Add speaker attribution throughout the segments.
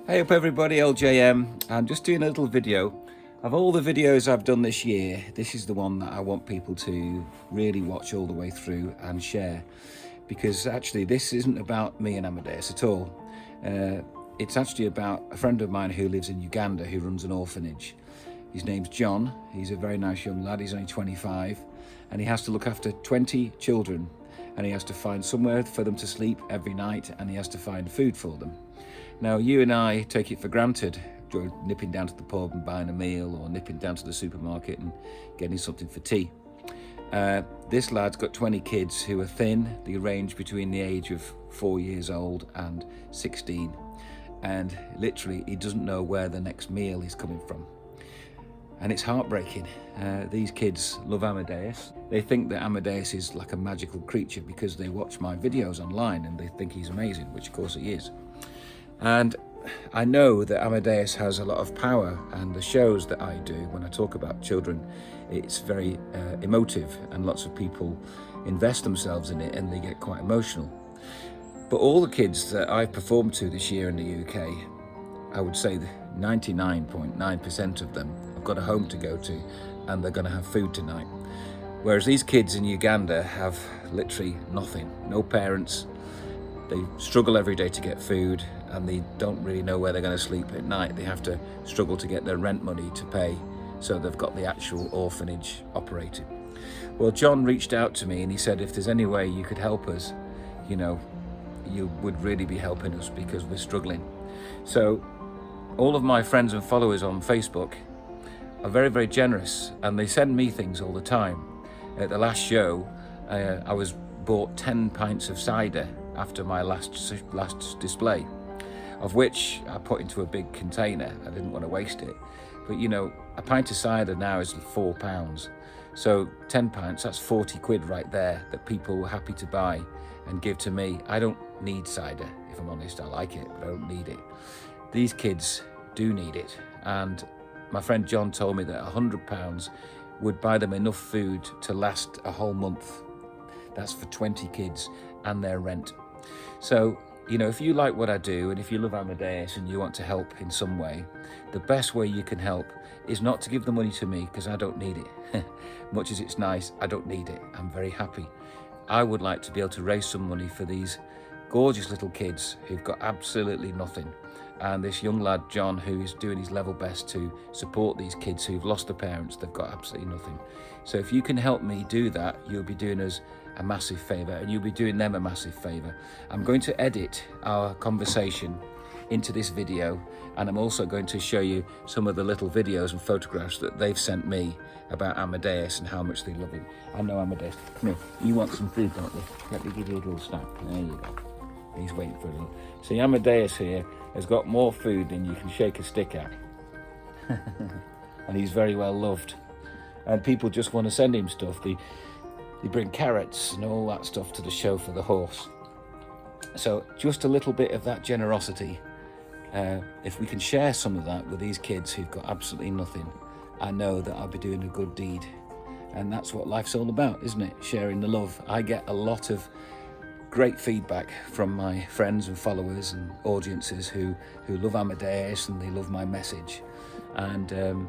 Speaker 1: Hey up everybody, LJM. I'm just doing a little video. Of all the videos I've done this year, this is the one that I want people to really watch all the way through and share. Because actually this isn't about me and Amadeus at all. It's actually about a friend of mine who lives in Uganda who runs an orphanage. His name's John. He's a very nice young lad. He's only 25 and he has to look after 20 children, and he has to find somewhere for them to sleep every night, and he has to find food for them. Now, you and I take it for granted, nipping down to the pub and buying a meal, or nipping down to the supermarket and getting something for tea. This lad's got 20 kids who are thin. They range between the age of 4 years old and 16. And literally, he doesn't know where the next meal is coming from. And it's heartbreaking. These kids love Amadeus. They think that Amadeus is like a magical creature because they watch my videos online and they think he's amazing, which of course he is. And I know that Amadeus has a lot of power, and the shows that I do when I talk about children, it's very emotive, and lots of people invest themselves in it and they get quite emotional. But all the kids that I've performed to this year in the UK, I would say 99.9% of them have got a home to go to and they're going to have food tonight. Whereas these kids in Uganda have literally nothing, no parents. They struggle every day to get food and they don't really know where they're going to sleep at night. They have to struggle to get their rent money to pay, so they've got the actual orphanage operated. Well, John reached out to me and he said, if there's any way you could help us, you know, you would really be helping us because we're struggling. So all of my friends and followers on Facebook are very, very generous, and they send me things all the time. At the last show, I was bought 10 pints of cider after my last display, of which I put into a big container. I didn't want to waste it. But you know, a pint of cider now is £4. So 10 pints, that's 40 quid right there that people were happy to buy and give to me. I don't need cider, if I'm honest. I like it, but I don't need it. These kids do need it. And my friend John told me that £100 would buy them enough food to last a whole month. That's for 20 kids and their rent. So, you know, if you like what I do and if you love Amadeus and you want to help in some way, the best way you can help is not to give the money to me, because I don't need it. Much as it's nice, I don't need it. I'm very happy. I would like to be able to raise some money for these gorgeous little kids who've got absolutely nothing. And this young lad, John, who is doing his level best to support these kids who've lost their parents. They've got absolutely nothing. So if you can help me do that, you'll be doing us a massive favour, and you'll be doing them a massive favour. I'm going to edit our conversation into this video, and I'm also going to show you some of the little videos and photographs that they've sent me about Amadeus and how much they love him. I know Amadeus. Come here. You want some food, don't you? Let me give you a little snack. There you go. He's waiting for a little. See, Amadeus here has got more food than you can shake a stick at. And he's very well loved. And people just want to send him stuff. They bring carrots and all that stuff to the show for the horse. So just a little bit of that generosity. If we can share some of that with these kids who've got absolutely nothing, I know that I'll be doing a good deed. And that's what life's all about, isn't it? Sharing the love. I get a lot of great feedback from my friends and followers and audiences who love Amadeus and they love my message. And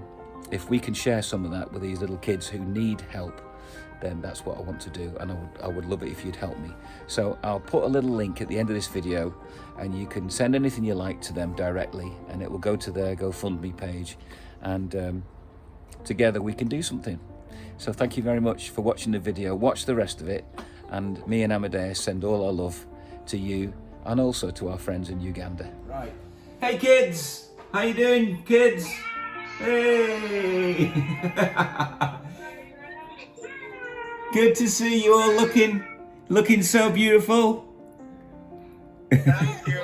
Speaker 1: if we can share some of that with these little kids who need help, then that's what I want to do, and I would love it if you'd help me. So I'll put a little link at the end of this video, and you can send anything you like to them directly, and it will go to their GoFundMe page, and together we can do something. So thank you very much for watching the video. Watch the rest of it, and me and Amadeus send all our love to you and also to our friends in Uganda. Right. Hey kids! How you doing, kids? Hey! Good to see you all looking so beautiful.
Speaker 2: Thank you.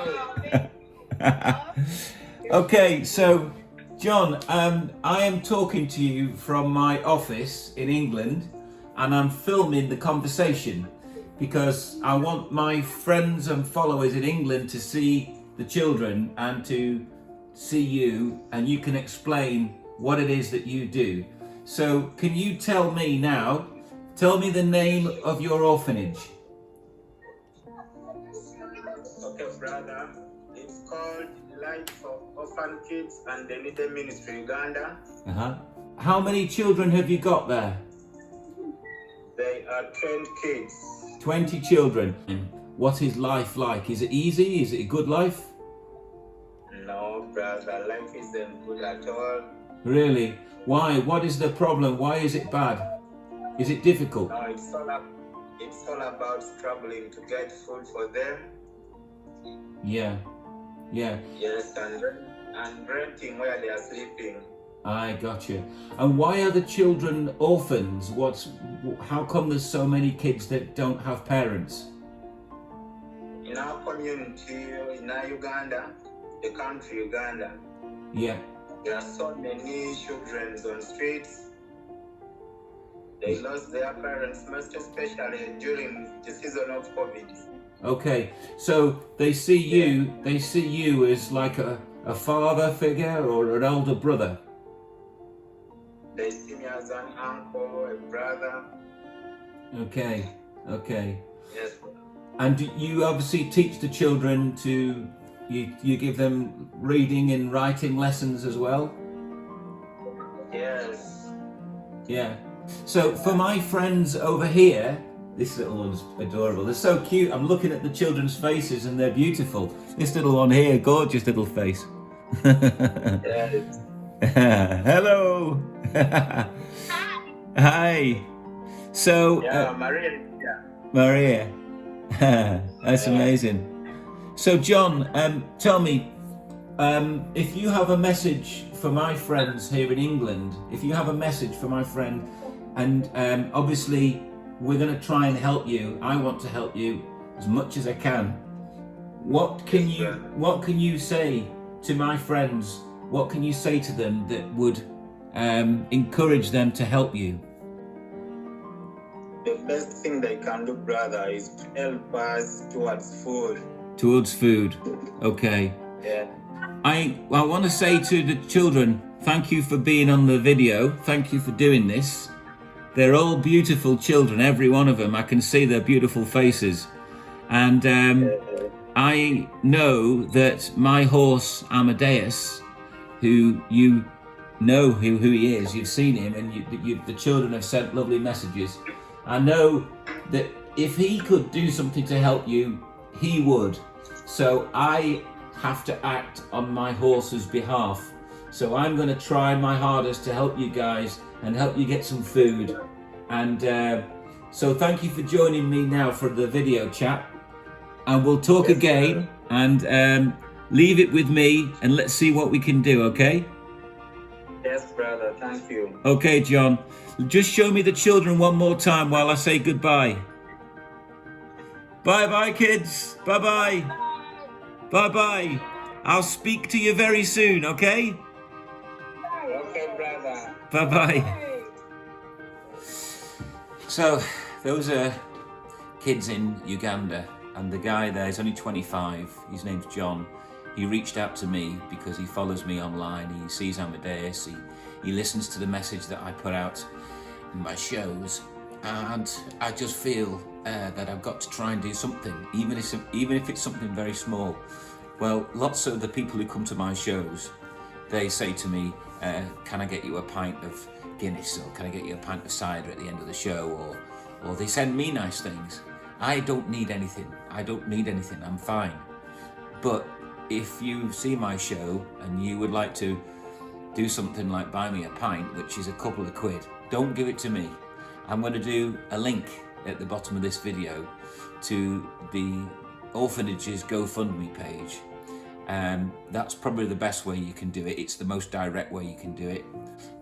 Speaker 1: Okay, so John, I am talking to you from my office in England, and I'm filming the conversation because I want my friends and followers in England to see the children and to see you, and you can explain what it is that you do. So can you tell me now, tell me the name of your orphanage?
Speaker 2: Okay, brother. It's called Life of Orphan Kids and the Needy Ministry Uganda.
Speaker 1: How many children have you got there?
Speaker 2: They are 20 kids.
Speaker 1: 20 children. What is life like? Is it easy? Is it a good life?
Speaker 2: No, brother, life isn't good at all.
Speaker 1: Really? Why? What is the problem? Why is it bad? Is it difficult?
Speaker 2: No, it's all about struggling to get food for them.
Speaker 1: Yeah.
Speaker 2: Yes, and renting where they are sleeping.
Speaker 1: I got you. And why are the children orphans? How come there's so many kids that don't have parents?
Speaker 2: In our community, in our Uganda, the country Uganda,
Speaker 1: Yeah.
Speaker 2: there are so many children on streets. They lost their parents, most especially during the season of COVID.
Speaker 1: Okay, so they see you as like a father figure or an older brother.
Speaker 2: They see me as an uncle, a brother.
Speaker 1: Okay.
Speaker 2: Yes.
Speaker 1: And you obviously teach the children you give them reading and writing lessons as well?
Speaker 2: Yes.
Speaker 1: Yeah. So for my friends over here, this little one's adorable. They're so cute. I'm looking at the children's faces and they're beautiful. This little one here, gorgeous little face.
Speaker 2: Yes.
Speaker 1: Hello. Hi. So
Speaker 2: Maria.
Speaker 1: Maria. That's amazing. So John, tell me, if you have a message for my friends here in England, if you have a message for my friend, and obviously we're going to try and help you. I want to help you as much as I can. What can you say to my friends? What can you say to them that would encourage them to help you?
Speaker 2: The best thing they can do, brother, is to help us towards food.
Speaker 1: Towards food. Okay.
Speaker 2: Yeah.
Speaker 1: I want to say to the children, thank you for being on the video. Thank you for doing this. They're all beautiful children, every one of them. I can see their beautiful faces. And I know that my horse, Amadeus, who you know who he is, you've seen him, and the children have sent lovely messages. I know that if he could do something to help you, he would. So I have to act on my horse's behalf. So I'm going to try my hardest to help you guys and help you get some food. And so thank you for joining me now for the video chat. And we'll talk again, and leave it with me, and let's see what we can do, okay?
Speaker 2: Yes, brother, thank you.
Speaker 1: Okay, John. Just show me the children one more time while I say goodbye. Bye-bye, kids. Bye-bye. Bye-bye. I'll speak to you very soon, okay?
Speaker 2: Okay, brother.
Speaker 1: Bye-bye. So, those are kids in Uganda, and the guy there is only 25. His name's John. He reached out to me because he follows me online. He sees Amadeus. He listens to the message that I put out in my shows, and I just feel that I've got to try and do something, even if it's something very small. Well, lots of the people who come to my shows, they say to me, can I get you a pint of Guinness, or can I get you a pint of cider at the end of the show, or they send me nice things. I don't need anything. I'm fine. But if you see my show and you would like to do something like buy me a pint, which is a couple of quid, don't give it to me. I'm going to do a link at the bottom of this video to the orphanage's GoFundMe page. That's probably the best way you can do it. It's the most direct way you can do it.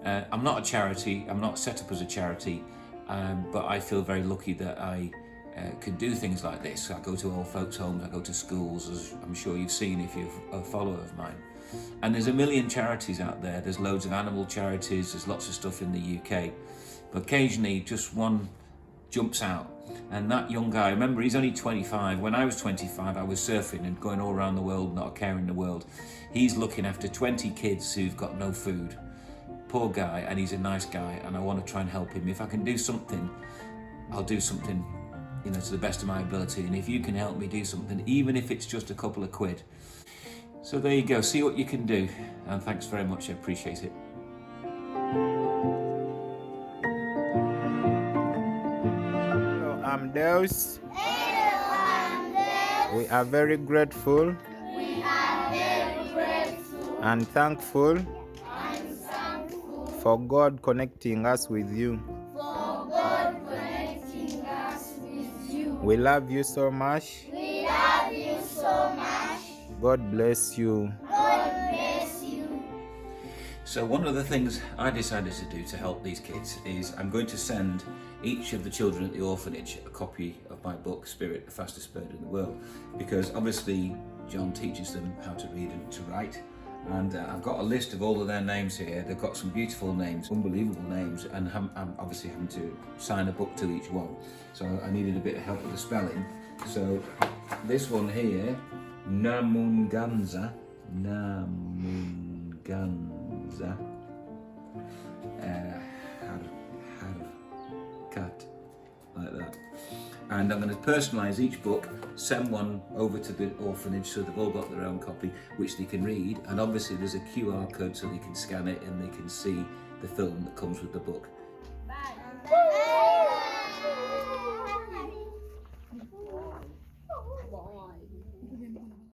Speaker 1: I'm not a charity. I'm not set up as a charity, but I feel very lucky that I can do things like this. I go to old folks' homes, I go to schools, as I'm sure you've seen if you're a follower of mine. And there's a million charities out there. There's loads of animal charities, there's lots of stuff in the UK. But occasionally just one jumps out. And that young guy, remember, he's only 25. When I was 25, I was surfing and going all around the world, not a care in the world. He's looking after 20 kids who've got no food. Poor guy, and he's a nice guy, and I want to try and help him. If I can do something, I'll do something, to the best of my ability. And if you can help me do something, even if it's just a couple of quid, So there you go, see what you can do, and thanks very much, I appreciate it.
Speaker 3: Hello, Amadeus. We are very grateful and thankful for God connecting us with you. We love you so much. God bless you.
Speaker 1: So one of the things I decided to do to help these kids is I'm going to send each of the children at the orphanage a copy of my book, Spirit, the Fastest Bird in the World, because obviously John teaches them how to read and to write. And I've got a list of all of their names here. They've got some beautiful names, unbelievable names, and I'm obviously having to sign a book to each one. So I needed a bit of help with the spelling. So this one here, Namunganza, Harkat, like that. And I'm going to personalise each book, send one over to the orphanage so they've all got their own copy, which they can read. And obviously there's a QR code so they can scan it and they can see the film that comes with the book.